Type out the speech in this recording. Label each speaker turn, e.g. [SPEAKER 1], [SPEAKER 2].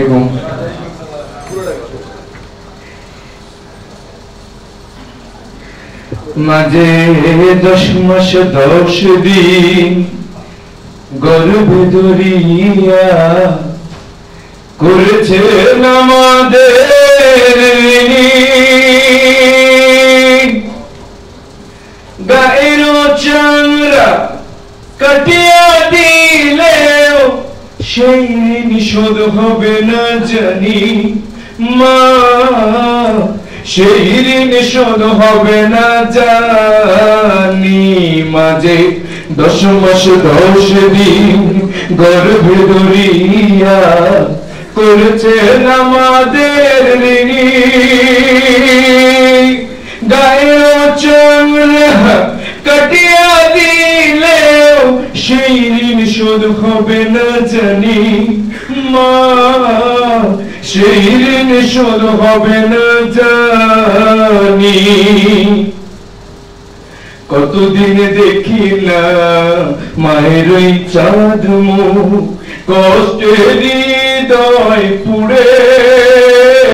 [SPEAKER 1] আলাইকুম। মাঝে 10 মাস 10 দিন গর্ভে ধরিয়া করেছেন আমাদের গায়ের চামড়া কাটিয়া দিলেও সেই ঋণ শোধ হবে না জানি মা, সেই ঋণ শোধ হবে না জানি। মাঝে 10 মাস 10 দিন গর্ভে ধরিয়া করেছেন আমাদের ঋণী গায়ের চামড়া কাটিয়া দিলেও সেই ঋণ শোধ হবে না জানি মা, সেই ঋণ শোধ হবে না জানি। কতদিন দেখি না মায়ের ওই চাঁদ মুখ, কষ্টে হৃদয় পুড়ে